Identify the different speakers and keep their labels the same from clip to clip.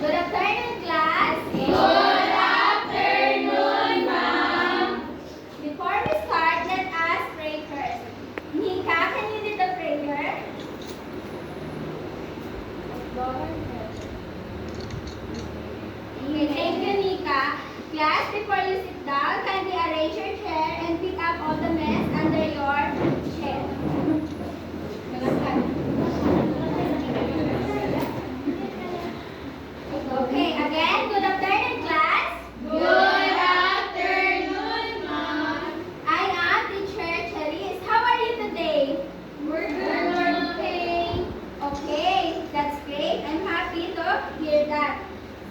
Speaker 1: Good afternoon, class. Good afternoon, ma'am. Before we start, let us pray first. Nika, can you lead the prayer? Okay, thank you, Nika. Class, before you sit down, kindly arrange your chair and pick up all the mess under your chair. Okay, again, good afternoon, class. Good afternoon, ma'am. I am teacher Charis. How are you today? We're okay. Okay, that's great. I'm happy to hear that.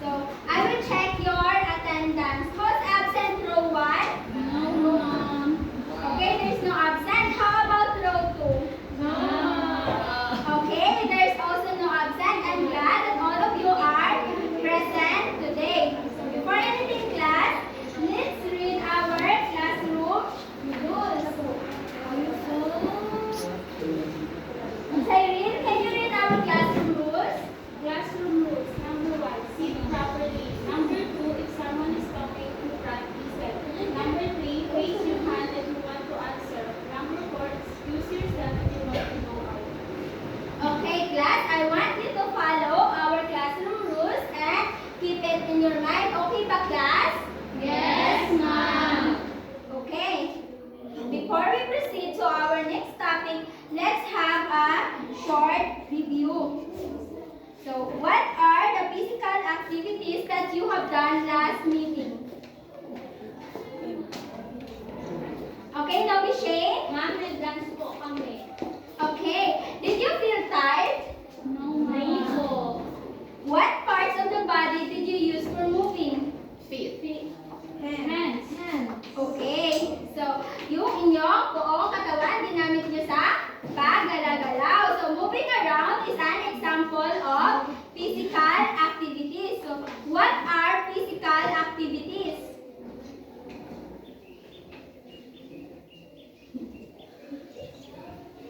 Speaker 1: So, I will check your attendance. Who's absent, row 1? No, ma'am. Okay, there's no absent. How about row 2? No. Okay, there's also no absent. I'm glad that all of you are present today. So, before anything, class, let's read our classroom rules. Cyril, can you read our classroom rules?
Speaker 2: Classroom rules. Number 1, sit properly. Number 2, if someone is talking in front, listen. Number 3, raise your hand if you want to answer. Number 4, excuse yourself if you want to go out.
Speaker 1: Okay, class, I want you to follow our classroom rules and keep it in your mind. Okay ba, class?
Speaker 2: Yes, ma'am.
Speaker 1: Okay. Before we proceed to our next topic, let's have a short review. So, what are the physical activities that you have done last meeting? Okay, Novi Shane?
Speaker 2: Ma'am, nag-dance po kami.
Speaker 1: Okay. Did you feel tired?
Speaker 2: No, ma'am.
Speaker 1: What parts of the body did you use for moving?
Speaker 2: Feet.
Speaker 1: Hands. Okay. So, yung inyong buong katawan, ginamit nyo sa paggala-galaw. So, moving around is an example of physical activities. So, what are physical activities?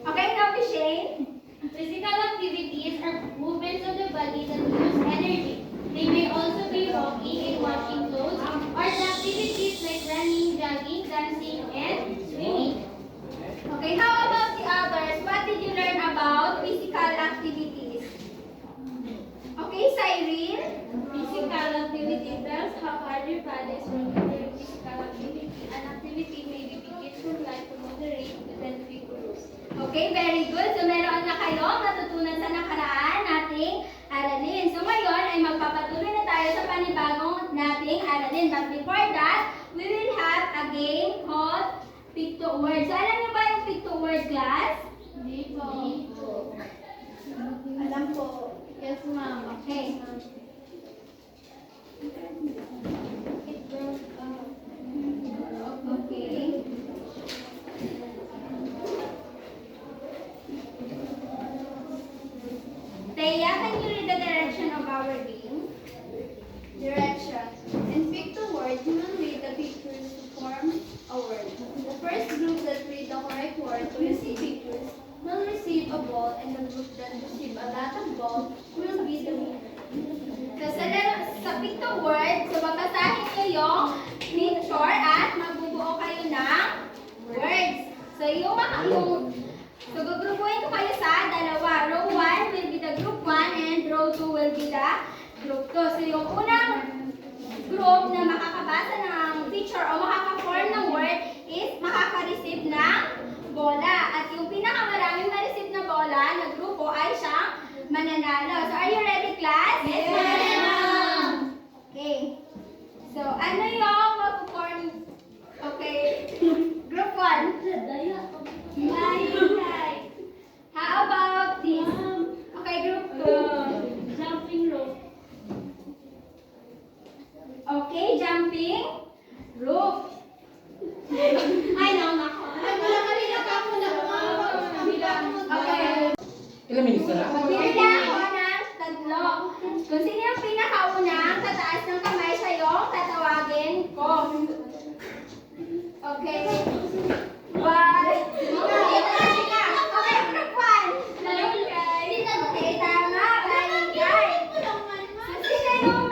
Speaker 1: Okay, now, Shane?
Speaker 2: Physical activities are movements of the body that use energy. They may also be walking and washing clothes, or the activities like running, jogging, dancing, and swimming.
Speaker 1: Okay, how about the others? What did you learn about physical activities? Okay, Cyril?
Speaker 2: Physical activity tells how hard your body is working during physical activity. An activity may be begin from light to moderate to then vigorous.
Speaker 1: Okay, very good. So, meron na kayong natutunan sa nakaraan nating aralin. So, ngayon ay magpapatuloy na tayo sa panibagong nating aralin. But before that, we will have a game called Pick to Word. So, alam niyo ba yung Pick to Word, class?
Speaker 2: Hindi po.
Speaker 1: Alam po.
Speaker 2: Yes, ma'am.
Speaker 1: Okay. Okay. Thea, can you read the direction of our game?
Speaker 3: Direction. In Pick the Word, you will read the pictures to form a word. The first group that read the correct word to receive pictures will receive a ball, and the group that receive a lot of balls will be the winner.
Speaker 1: So, sa Pick the Word, so babasahin niyo yung picture at magbubuo kayo ng words. So, so gugrupuhin ko kayo sa dalawa. Row 1 will be the group 1 and row 2 will be the group 2. So, yung unang group na makakabasa ng picture o makaka-form ng word is makaka-receive ng bola. At yung pinakamaraming ma-receive na bola na grupo ay siyang mananalo. So, are you ready, class?
Speaker 3: Yes, ma'am.
Speaker 1: Okay. So, ano yung mag-form? Okay. Group 1. How about this? Okay, group 2.
Speaker 2: Jumping rope.
Speaker 1: Okay, jumping rope. Ay, no. Okay.
Speaker 4: Ilang minutes na lang?
Speaker 1: Magpipila ako ng tatlo. Kung sino yung pinakaunang tataas ng kamay, siya yung tatawagin ko. Okay. One. Okay, group 1. Okay, tama. Barangay. So, sino yung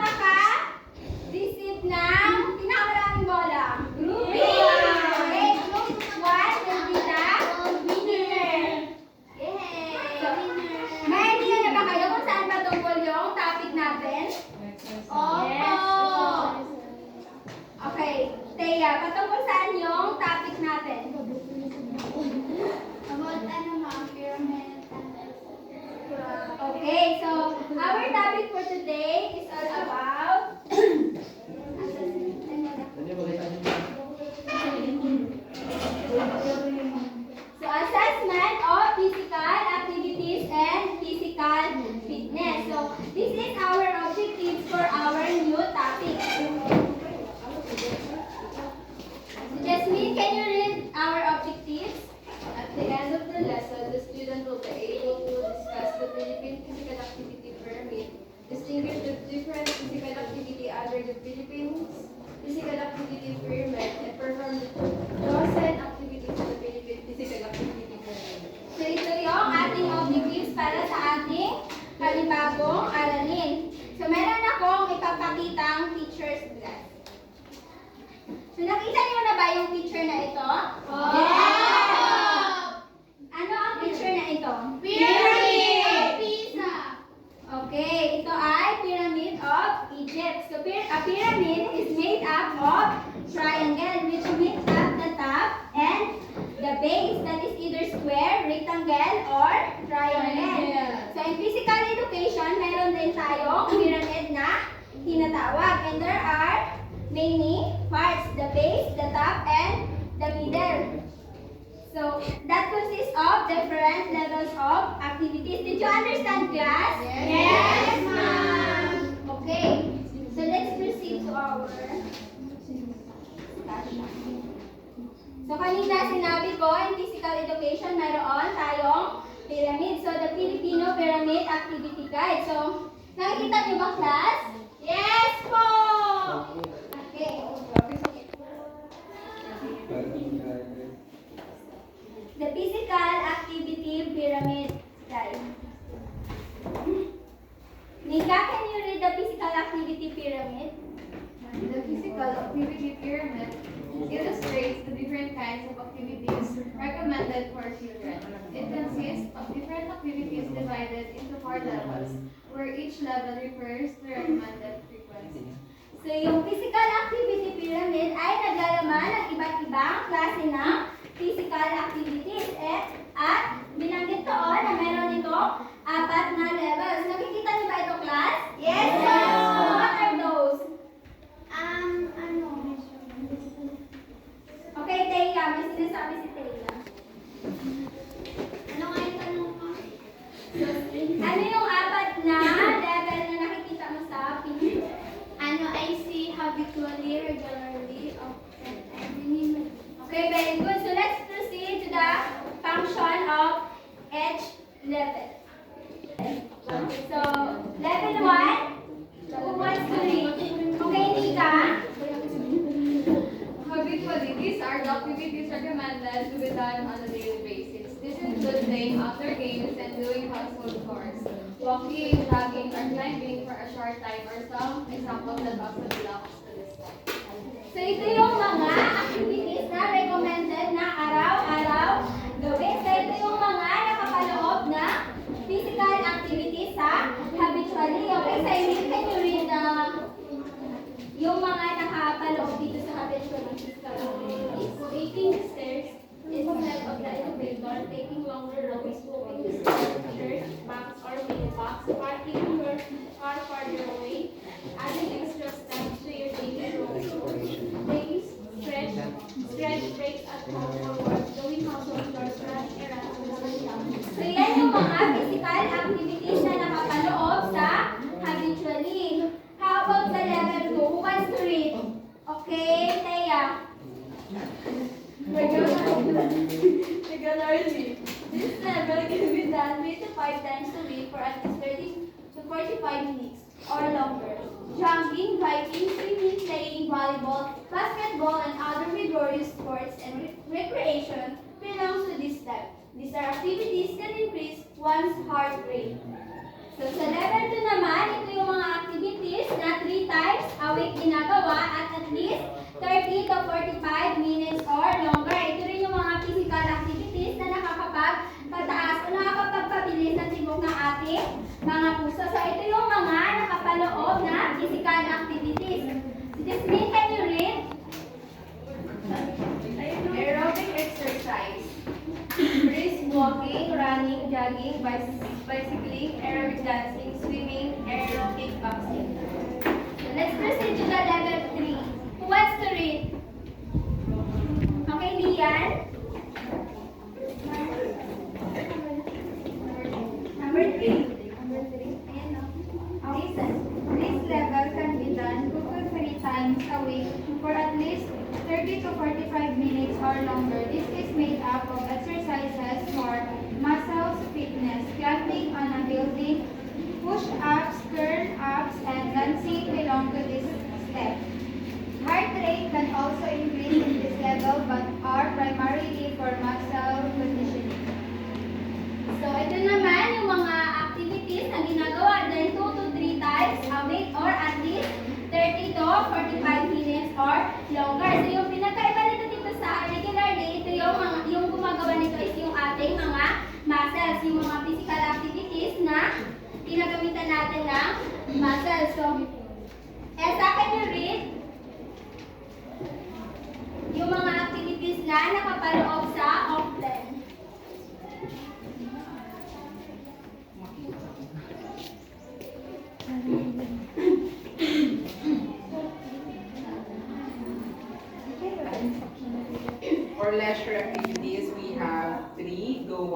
Speaker 1: Opo! Okay, Thea, patungkol saan yung topic natin?
Speaker 3: About ano ma'am, pyramid and
Speaker 1: Okay, so our topic for today is all about so assessment of physical activities and physical fitness. So this is our objectives for our new topic. So Jasmine, can you read our objectives?
Speaker 3: At the end of the lesson, the student will be able to discuss the Philippine Physical Activity Pyramid, distinguish the different physical activity under the Philippines Physical Activity Pyramid, and perform the chosen activities in the Philippine Physical Activity Pyramid.
Speaker 1: So ito yung ating objectives para sa ating panibagong aralin. So meron akong ipapakitang pictures class. So nakita niyo na ba yung picture na ito? Yes! Ano ang picture na ito?
Speaker 3: Pyramid of Pisa!
Speaker 1: Okay, ito ay Pyramid of Egypt. So a pyramid is made up of triangle which makes up the top and the base that is either square, rectangle, or triangle. So in physical education, meron din tayong pyramid na tinatawag. And there are many parts, the base, the top, and the middle. So that consists of different levels of activities. Did you understand, class?
Speaker 3: Yes,
Speaker 1: ma'am. Okay, so let's proceed to our So kanina sinabi ko, in physical education, mayroon tayong pyramid. So the Filipino Pyramid Activity Guide. So nakikita niyo ba, class? Yes po! Okay. The Physical Activity Pyramid Guide. Nika, can you read the Physical Activity Pyramid?
Speaker 3: The Physical Activity Pyramid illustrates the different kinds of activities recommended for children. It consists of different activities divided into 4 levels, where each level refers to recommended frequency.
Speaker 1: So yung Physical Activity Pyramid ay naglalaman ng iba't ibang klase ng physical activities. At binanggit doon na meron ito 4 na levels. Nakikita niyo ba ito, class? Yes, sir! What are those? Okay, Thea. May sinasabi si Thea.
Speaker 3: Ano nga yung tanong mo?
Speaker 1: Ano yung 4 na level na nakikita mo sa picture?
Speaker 3: I see habitually, regularly, often, every minute.
Speaker 1: Okay, very good. So let's proceed to the function of each level. So, level 1, who wants to read? Okay, Nika.
Speaker 3: Habitually, these are the activities recommended to be done on a daily basis. This includes playing outdoor games and doing household chores, walking, jogging, or climbing for a short time, or some examples that also belongs to this time.
Speaker 1: So, ito yung mga activities na recommended na araw-araw gawin. So, ito yung mga nakapaloob na physical activities sa habitually. Okay, so can you read yung mga nakapaloob dito sa habitually physical activities?
Speaker 3: Taking the stairs instead of the elevator, taking longer roads, moving the stairs, box or mailbox, parking your car farther away, adding extra steps to your daily routine, taking stretch breaks at home or work, doing household chores, running errands,
Speaker 1: So, yan yung mga physical activities na nakapaloob sa habitually. How about the level 2? Who wants to read? Okay, Thea.
Speaker 3: Regularly. This level can be done 3 to 5 times a week for at least 30 to 45 minutes or longer. Jogging, biking, swimming, playing volleyball, basketball, and other vigorous sports and recreation belongs to this type. These are activities can increase one's heart rate.
Speaker 1: So, sa level 2 naman, ito yung mga activities na 3 times a week ginagawa at least 30 to 45 minutes or longer. Ito rin yung mga physical activities na nakakapagpataas o nakakapagpabilis ng tibok ng ating mga puso. So, ito yung mga nakapaloob na physical
Speaker 3: jogging, bicycling, aerobic dancing, swimming, aero kickboxing.
Speaker 1: So let's proceed to the level 3. Who wants to read? Okay, Lian?
Speaker 3: Number 3. Ayan no. Listen. This level can be done 2 to 3 times a week for at least 30 to 45 minutes or longer. This is made up of exercises for muscle fitness, climbing on a building, push-ups, curl-ups, and dancing along to this step. Heart rate can also increase in this level but are primarily for muscle conditioning.
Speaker 1: So ito naman yung mga activities na ginagawa din 2 to 3 times a week or at least 30 to 45 minutes or longer. So yung pinagkaiba nito dito sa regular day, ito yung gumagawa nito is yung ating mga muscles, yung mga physical activities na ginagamitan natin ng muscles. So, Esa, can you read yung mga activities na nakapaloob sa off-plan?
Speaker 4: For leisure activities, we have 3, go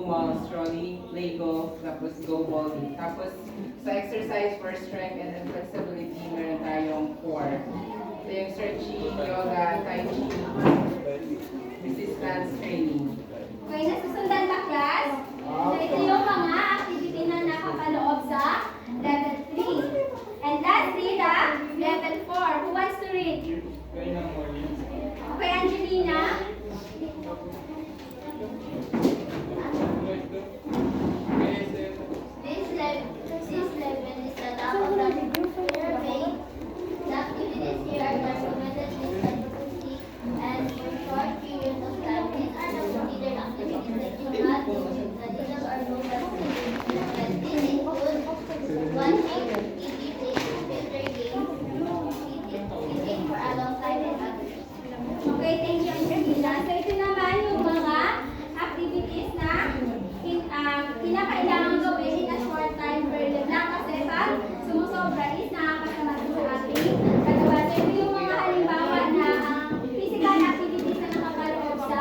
Speaker 4: mall, trolley, play golf, tapos go bowling. Tapos sa exercise for strength and flexibility, meron tayong 4. So yung stretching, yoga, tai chi, resistance training.
Speaker 1: Okay, nasusundan ba, class? So, ito yung mga activity na nakapaloob sa level 3. And lastly, the level 4. Who wants to read? Okay, Angelina?
Speaker 5: This level is the top of the pyramid. The activities here are documented with statistics and for short periods of time. These are not considered activities that do not use traditional or local skills. These include watching TV, playing computer games, sitting for a long time, and others.
Speaker 1: Okay, thank you, Angelina. So, ito naman yung mga activities na kinakailangan gawin in a short time period lang kasi pag sumusobra is nakakasama sa ating katawan. So, ito yung mga halimbawa na physical activities na nakapaloob sa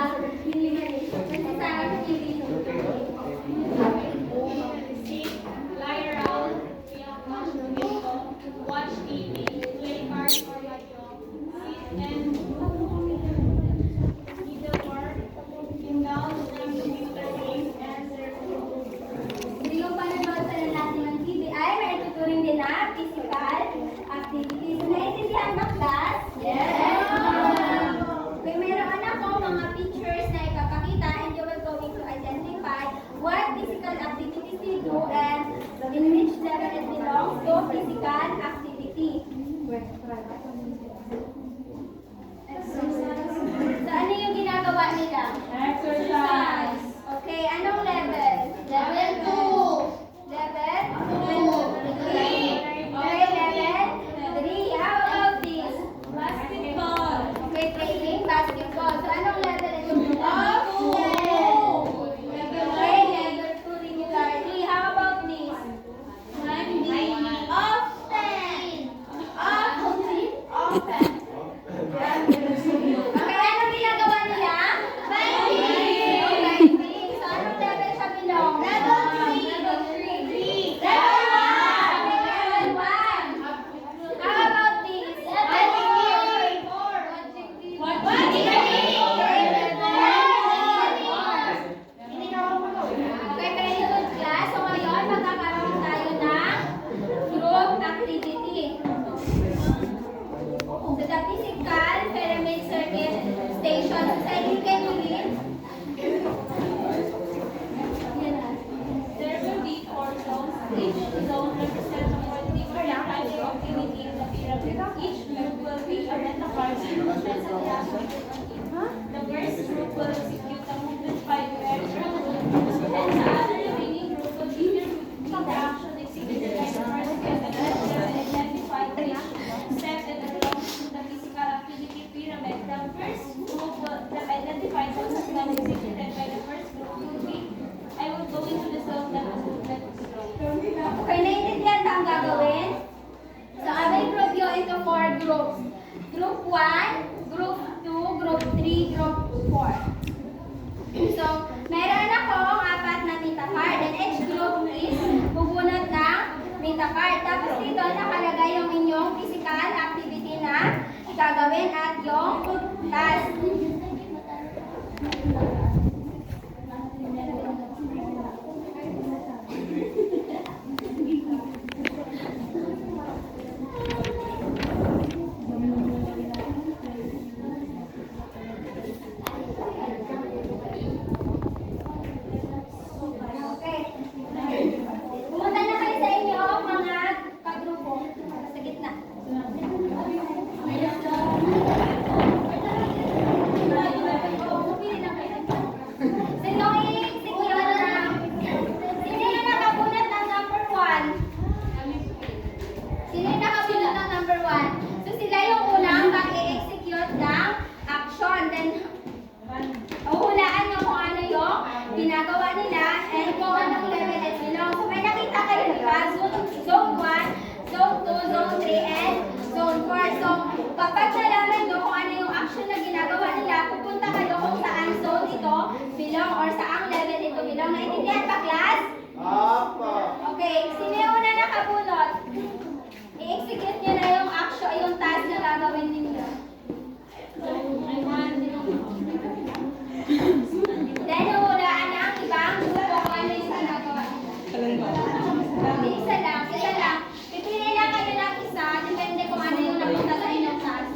Speaker 1: enumeration. Kasi sa activities,
Speaker 2: Sit, lie around, watch the video, watch TV, play cards or mahjong, sit and needlework, indulge in computer games, and surf.
Speaker 1: hindi yung panonood sa natin ng TV ay may tuturing din na physical activities. Naiintindihan ba, class? Yes! Okay, meron ako mga pictures na ipapakita and you will going to identify what physical activities you do and in which level it belongs to physical activity. So, ano yung ginagawa nila?
Speaker 2: Exercise.
Speaker 1: Okay, anong level?
Speaker 5: Level 2.
Speaker 1: Level 2. 3. Okay, level 3. How about this?
Speaker 2: Basketball.
Speaker 1: Okay, playing basketball. So, anong level ito? Okay, level 2 regularly. How about this?
Speaker 2: Climbing.
Speaker 1: Open. Okay, anong ginagawa nila? Climbing. Climbing. So, anong level siya belong? Level 3. Level 3. Level 1. Okay, level 1. How about this? Level 4. Okay, very good class. So ngayon, magkakaroon tayo ng group activity. So dito nakalagay yung inyong physical activity na gagawin at yung task. Okay. Pumunta na kayo sa inyo, mga kagrupo. Sa gitna. Sino yung nakabulat ng number 1? Sino yung nakabulat ng number 1? So sila yung unang mag-i-execute ng action. Then, huhulaan nyo kung ano yung ginagawa nila and kung anong level it belongs. So may nakita kayo, di ba? Zone 1, Zone 2, Zone 3, and Zone 4. So kapag nalaman nyo kung ano yung action na ginagawa nila, pupunta kayo kung saan zone ito belong or saang level ito belong. Naintindihan ba, class? Okay, sino yung una nakabunot? I-execute nyo na yung action, yung task na gagawin ninyo. Then, huhulaan ang ibang grupo kung ano yung ginagawa nila. Hindi, isa lang. Pipili lang kayo ng isa, depende kung ano yung napunta sa inyong task.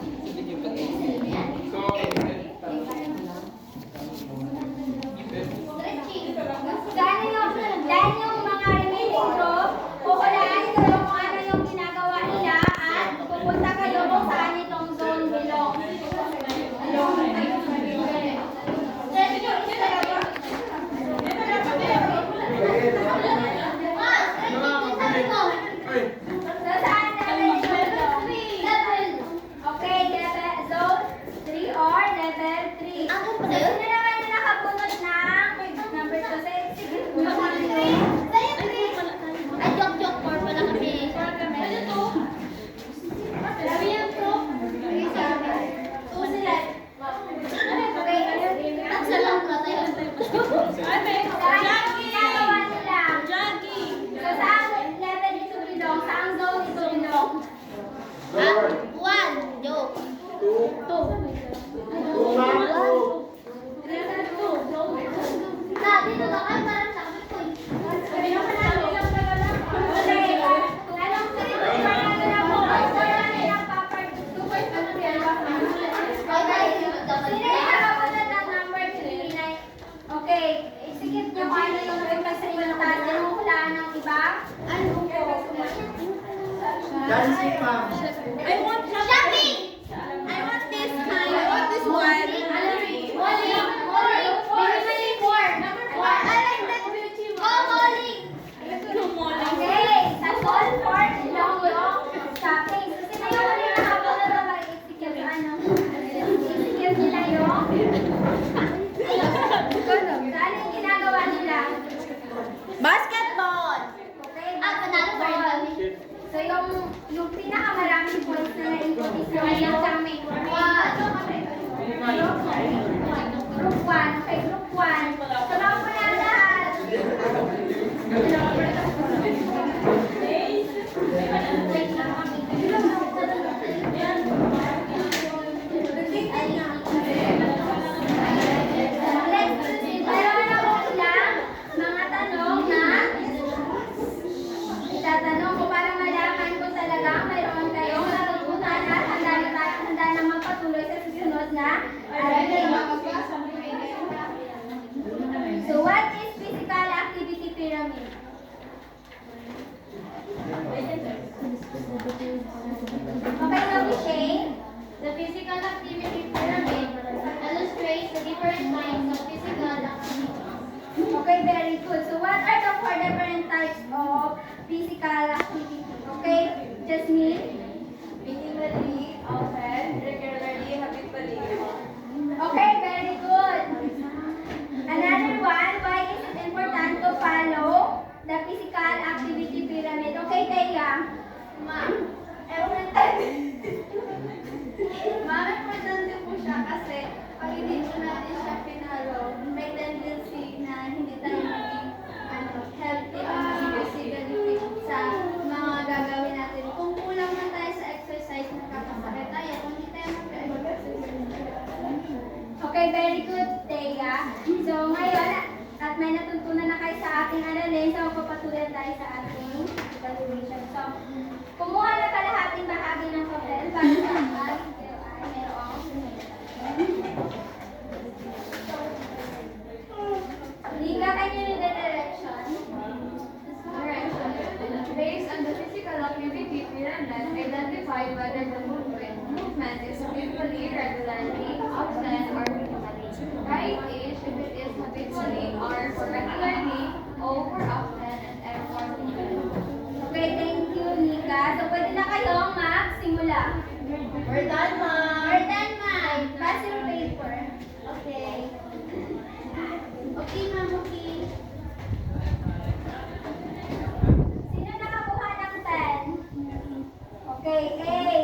Speaker 1: Dahil yung mga remaining group, huhulaan kayo kung ano yung ginagawa nila at pupunta kayo kung saan itong zone belong. So, saan level ito belong? Okay, level zone 3 or level 3. So, sino naman yung nakabunot ng number 2? Sa execute mo.
Speaker 5: Ay, joke for pala kami.
Speaker 1: Ano to? Sabi yung to? Two sila. Okay,
Speaker 5: Tatsa lang pala tayo.
Speaker 1: saan yung ginagawa nila? So, saan level ito belong? Saan zone ito belong?
Speaker 5: One, joke. Dito lang ay parang sabi ko.
Speaker 1: Okay, isikip nyo kung ano yung request sa inyong task. Yung hulaan ng iba. Ano po?
Speaker 5: Shopping! I want this kind. I want this one. I like that beauty one. Oh, bowling!
Speaker 1: Okay, sa all part long yung shopping. So, sino yung huli na habang na mag-execute? Ano? Execute nila yung? Saan yung ginagawa nila?
Speaker 5: Basketball!
Speaker 1: Okay,
Speaker 5: Panalo pa rin kami.
Speaker 1: so, yung pinakamaraming points na naikot is yung kami. Group 1. Okay, group 1. Tumaw po na lahat. Meron ako ilang mga tanong na itatanong ko para malaman ko talaga mayroon kayong natutunan at handa na magpatuloy sa susunod na aralin. Annalyn, so magpapatuloy tayo sa ating evaluation. So, kumuha na kalahating bahagi ng papel para sa agad. Ay, mayroong Nika, can you read the direction?
Speaker 3: Based on the physical activity pyramid, identify whether the movement is habitually, regularly, often, or minimally. Right is if it is habitually, R for regularly, O for often, and M for minimally.
Speaker 1: Okay, thank you, Nika. So, pwede na kayong magsimula.
Speaker 5: We're done, ma'am.
Speaker 1: We're done, Ma'am. Pass your paper. Okay.
Speaker 5: Okay, ma'am, okay.
Speaker 1: Sino nakakuha ng pen? Okay, A.